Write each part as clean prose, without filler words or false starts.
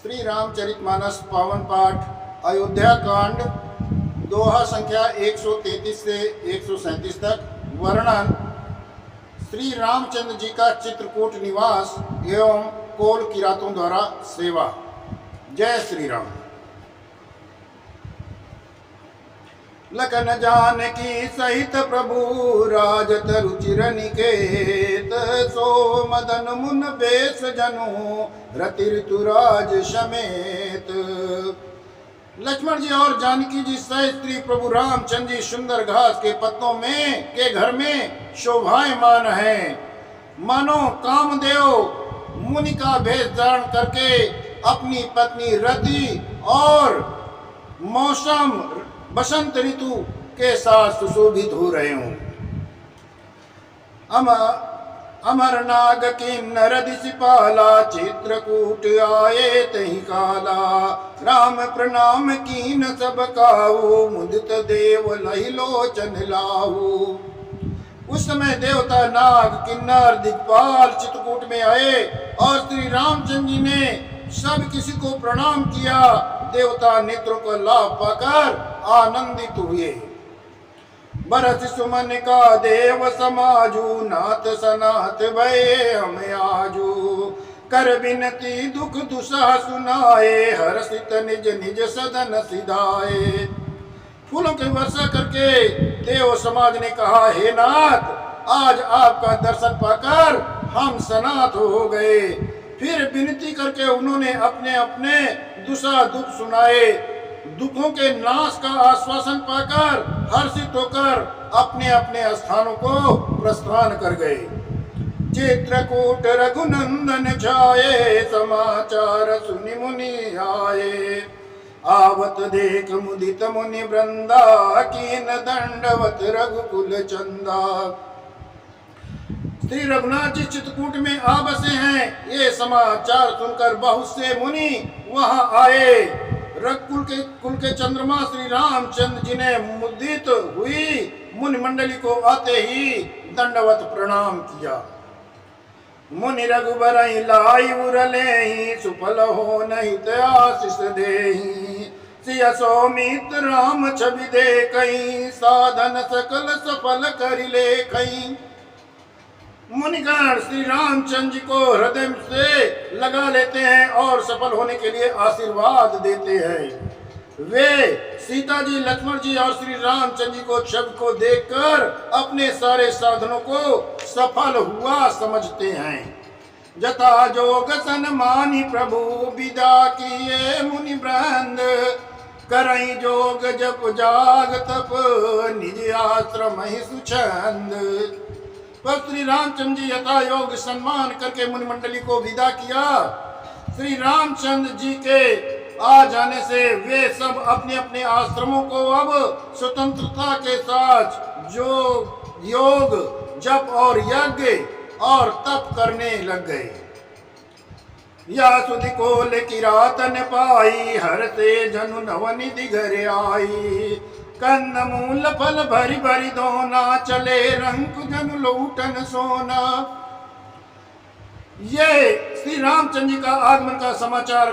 श्री रामचरितमानस पावन पाठ अयोध्या कांड दोहा संख्या 133 से 137 तक। वर्णन श्री रामचंद्र जी का चित्रकूट निवास एवं कोल किरातों द्वारा सेवा। जय श्री राम। लखन जानकी सहित प्रभु राजत रुचिर निकेत, सो मदन मुन बेस जनु रति ऋतुराज समेत। लक्ष्मण जी और जानकी जी सहित श्री प्रभु रामचंद्र जी सुंदर घास के पत्तों में के घर में शोभायमान हैं। मानो कामदेव मुनि का भेष धारण करके अपनी पत्नी रति और मौसम बसंत ऋतु के साथ सुशोभित हो रहे हों। अमर नाग किन्नर दिशिपाला, चित्रकूट आए तहि काला। राम प्रणाम कीन सब काऊ, मुदित देव लहि लोचन लाऊ। उस समय देवता नाग किन्नर दिग्पाल चित्रकूट में आए और श्री रामचंद्र जी ने सब किसी को प्रणाम किया। देवता नेत्रों का लाभ पाकर आनंदित हुए। बरस सुमन का देव समाजू, नाथ सनाथ भये हम आजू। कर बिनती दुख दुसह सुनाए, हर्षित निज निज सदन सिधाए। फूलों की वर्षा करके देव समाज ने कहा, हे नाथ, आज आपका दर्शन पाकर हम सनाथ हो गए। फिर विनती करके उन्होंने अपने अपने दुसा दुख सुनाए। दुखों के नाश का आश्वासन पाकर हर्षित होकर अपने अपने स्थानों को प्रस्थान कर गए। चित्रकूट रघुनंदन छाये, समाचार सुनि मुनि आए। आवत देख मुदित मुनि वृंदा, कीन दंडवत रघुकुल चंदा। श्री रघुनाथ जी चित्रकूट में आ बसे हैं। ये समाचार सुनकर बहुत से मुनि वहां आए। रघुकुल के चंद्रमा श्री रामचंद्र जी ने मुदित हुई मुनि मंडली को आते ही दंडवत प्रणाम किया। मुनि रघुबर लाई उरले, सुफल हो नहीं आशीष देहि। सिय सौमित राम छवि दे कहीं, साधन सकल सफल कर ले कहीं। मुनिगण श्री रामचंद्र जी को हृदय से लगा लेते हैं और सफल होने के लिए आशीर्वाद देते हैं। वे सीता जी, लक्ष्मण जी और श्री रामचंद्र जी को छवि को देखकर अपने सारे साधनों को सफल हुआ समझते हैं। जथा जोग सन्मानी प्रभु, विदा किए मुनि वृंद। करई जोग जप जाग तप, निज आश्रम ही सुछंद। पर श्री रामचंद्र जी यथा योग सम्मान करके मुनि मंडली को विदा किया। श्री रामचंद्र जी के आ जाने से वे सब अपने अपने आश्रमों को अब स्वतंत्रता के साथ जो योग जप और यज्ञ और तप करने लग गए। या सुधि कोल किरातन पाई, हर से जनु नवनिधि घर आई। कंद मूल फल भरी भरी दोना, चले रंग जन लूटन सोना। ये श्री रामचंद्र जी का आगमन का समाचार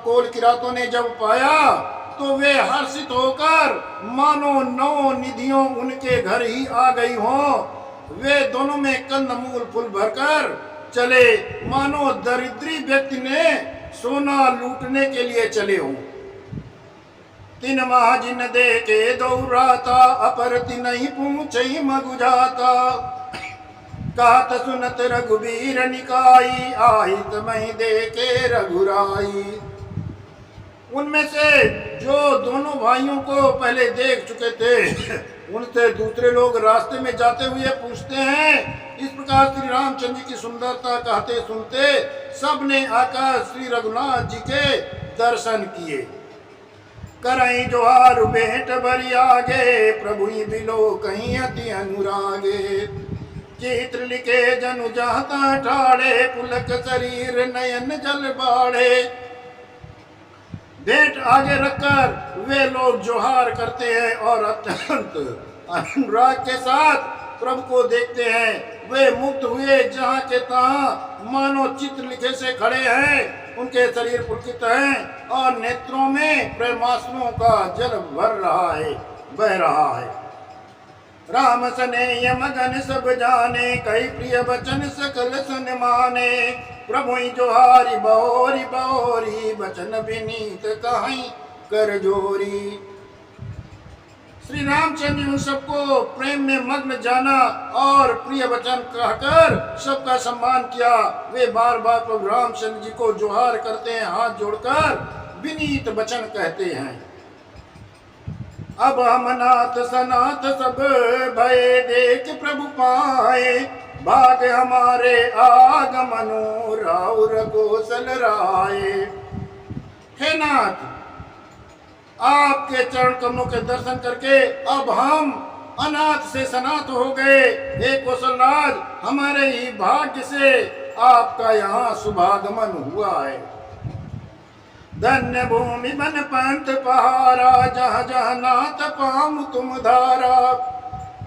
कोल किरातों ने जब पाया तो वे हर्षित होकर मानो 9 निधियों उनके घर ही आ गई हों। वे दोनों में कंद मूल फूल भरकर चले, मानो दरिद्री व्यक्ति ने सोना लूटने के लिए चले हों। तीन महाजिन देखे दौराता, अपर तिनहि पूछई मगुजाता। कहत सुनत रघुबीर निकाई, आहित मही देखे रघुराई। उनमें से जो दोनों भाइयों को पहले देख चुके थे, उनसे दूसरे लोग रास्ते में जाते हुए पूछते हैं। इस प्रकार श्री रामचंद्र जी की सुंदरता कहते सुनते सबने आकर श्री रघुनाथ जी के दर्शन किए। करई जोहार भेंट बरी आगे, प्रभु बिलो कहीं अति अनुरागे। चित्र लिखे जनु जाता ठाड़े, पुलक शरीर नयन जल बाढ़े। भेंट आगे रखकर वे लोग जोहार करते हैं और अत्यंत अनुराग के साथ प्रभु को देखते हैं। वे मुक्त हुए जहाँ के तहाँ मानो चित्र लिखे से खड़े हैं। उनके शरीर पुलकित हैं और नेत्रों में प्रेमाश्रुओं का जल बह रहा है। राम सनेय मगन सब जाने, कई प्रिय वचन सकल सन माने। प्रभु जोहारी बहोरी बहोरी, वचन विनीत कहीं कर जोरी। श्री रामचंद्र जी उन सबको प्रेम में मग्न जाना और प्रिय वचन कहकर सबका सम्मान किया। वे बार बार प्रभु रामचंद्र जी को जोहार करते हैं, हाथ जोड़कर विनीत वचन कहते हैं। अब हम नाथ सनाथ सब भय देख प्रभु पाए, भाग हमारे आगमनो राउर कौशल राये। हे नाथ, आपके चरण कमलों के दर्शन करके अब हम अनाथ से सनाथ हो गए। हे कौशलराज, हमारे ही भाग्य से आपका यहाँ शुभागमन हुआ है। धन्य भूमि बन पंथ पहारा, जहाँ जहाँ नाथ पाऊं तुम धारा।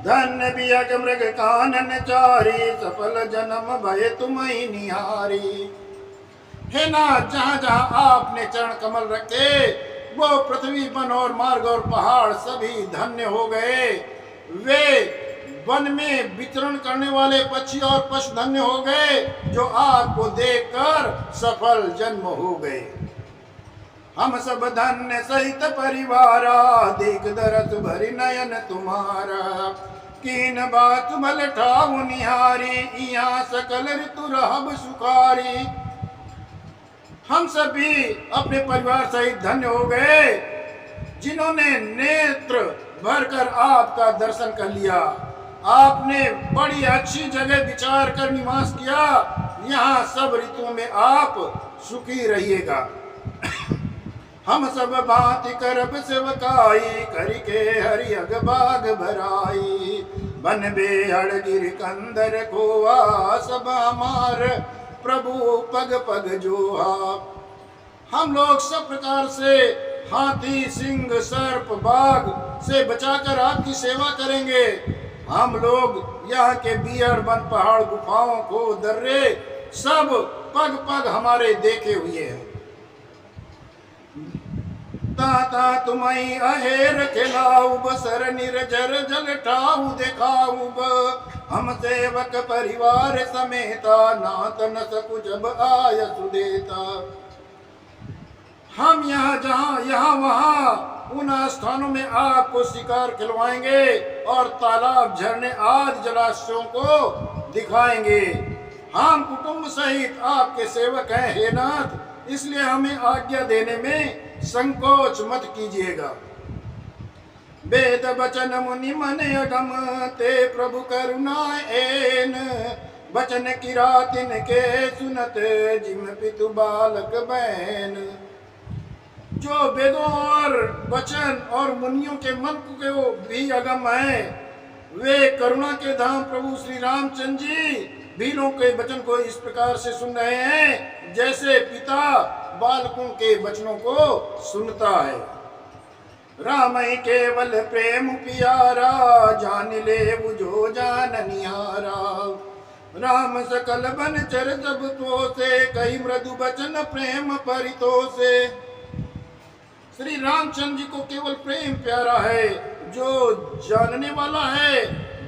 धन्य बियग मृग कानन चारी, सफल जन्म भय तुम ही निहारी। हे नाथ, जहाँ जहाँ आपने चरण कमल रखे वो पृथ्वी वन और मार्ग और पहाड़ सभी धन्य हो गए। वे वन में विचरण करने वाले पक्षी और पशु धन्य हो गए जो आपको देखकर सफल जन्म हो गए। हम सब धन्य सहित परिवारा, देख दरस भरी नयन तुम्हारा। कीन बात भल ठाऊ निहारी, यहाँ सकल ऋतु रहब सुखारी। हम सभी अपने परिवार सहित धन्य हो गए जिन्होंने नेत्र भरकर आपका दर्शन कर लिया। आपने बड़ी अच्छी जगह विचार कर निवास किया, यहाँ सब ऋतुओं में आप सुखी रहिएगा। हम सब भांति करब सेवकाई, करके हरि अग बाग भराई। बन बेहड़ गिर कंदर खोआ, सब हमार प्रभु पग पग जोहा। हम लोग सब प्रकार से हाथी सिंह सर्प बाघ से बचाकर आपकी सेवा करेंगे। हम लोग यहाँ के बियर वन पहाड़ गुफाओं को दर्रे सब पग पग हमारे देखे हुए हैं। ताता तुम्हें अहेर खिलाऊ, बसर निर्जर जल ठाऊ दिखाऊ। हम सेवक परिवार समेता, नाथ न सकु जब आय सुदेता। हम यहाँ वहाँ उन स्थानों में आपको शिकार खिलवाएंगे और तालाब झरने आदि जलाशयों को दिखाएंगे। हम कुटुंब सहित आपके सेवक हैं हे नाथ, इसलिए हमें आज्ञा देने में संकोच मत कीजिएगा। वेद वचन मुनि मन अगम, ते प्रभु करुणा एन। वचन किरातिन के सुनत, जिम पितु बालक बैन। जो वेदों और वचन और मुनियों के मन को भी अगम है, वे करुणा के धाम प्रभु श्री रामचंद्र जी भीलों के वचन को इस प्रकार से सुन रहे हैं जैसे पिता बालकों के वचनों को सुनता है। राम ही केवल प्रेम प्यारा, जान ले बुझो जान निहारा। राम सकल बन चर जब तो से, कई मृदु वचन प्रेम परितो से। श्री रामचंद्र जी को केवल प्रेम प्यारा है। जो जानने वाला है,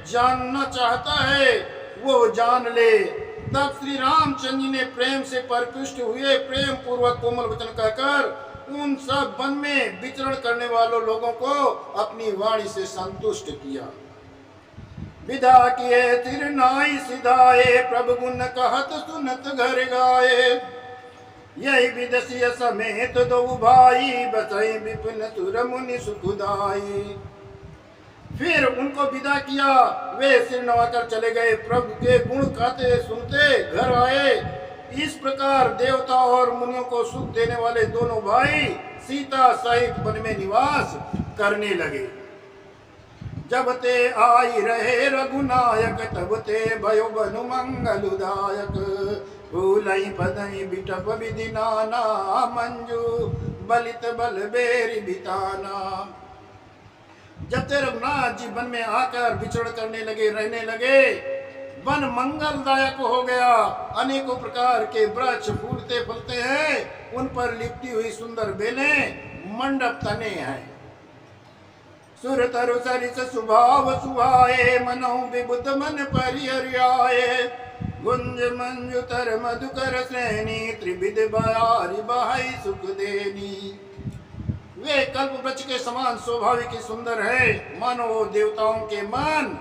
जानना चाहता है, वो जान ले। तब श्री रामचंद्र जी ने प्रेम से परिपुष्ट हुए, प्रेम पूर्वक कोमल वचन कहकर उन सब वन में विचरण करने वालों लोगों को अपनी वाणी से संतुष्ट किया। विदा किए तिर नाई सिधाए, प्रभु गुण कहत सुनत घर गाए। यही विदसिय समेत दो भाई, बसई विपिन सुर मुनि सुखदाई। फिर उनको विदा किया, वे सिर नवाकर चले गए। प्रभु के गुण कहते सुनते घर आए। इस प्रकार देवता और मुनियों को सुख देने वाले दोनों भाई सीता सहित वन में निवास करने लगे। जब ते आई रहे रघुनायक, तब ते भयो बनु मंगलदायक। फूलई पदई बिटप विधि नाना, मंजू बलित बल बेरी बिताना। जब ते रघुनाथ जी वन में आकर विचरण करने लगे, रहने लगे, वन मंगलदायक हो गया। अनेकों प्रकार के वृक्ष फूल फूलते फलते हैं, उन पर लिपटी हुई सुंदर बेलें मंडप तने हैं। सुर तरु सरिस सुभाव सुहाए, मनौ विबुध मन परिहर्याए। गुंज मंजु तर मधुकर श्रेणी, त्रिविध बयारी बहाई सुख देनी। वे कल्प वृक्ष के समान स्वाभाविक ही सुंदर है, मानो देवताओं के मन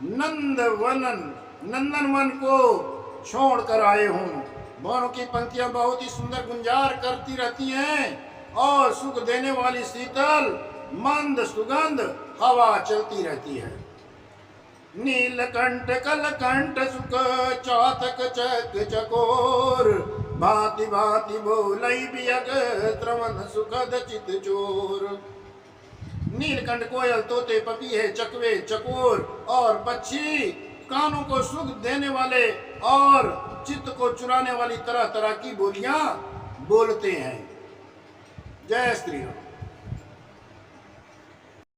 नंदन वन को छोड़ कर आए हों। वनों की पंक्तियां बहुत ही सुंदर गुंजार करती रहती हैं और सुख देने वाली शीतल मंद सुगंध हवा चलती रहती है। नीलकंठ कलकंठ सुख चातक चक चकोर, भांति भांति बोलई बियग त्रवन सुखद चित चोर। नीलकंठ कोयल तोते पपीहे चकवे चकोर और पक्षी कानों को सुख देने वाले और चित्त को चुराने वाली तरह तरह की बोलियां बोलते हैं। जय श्री राम।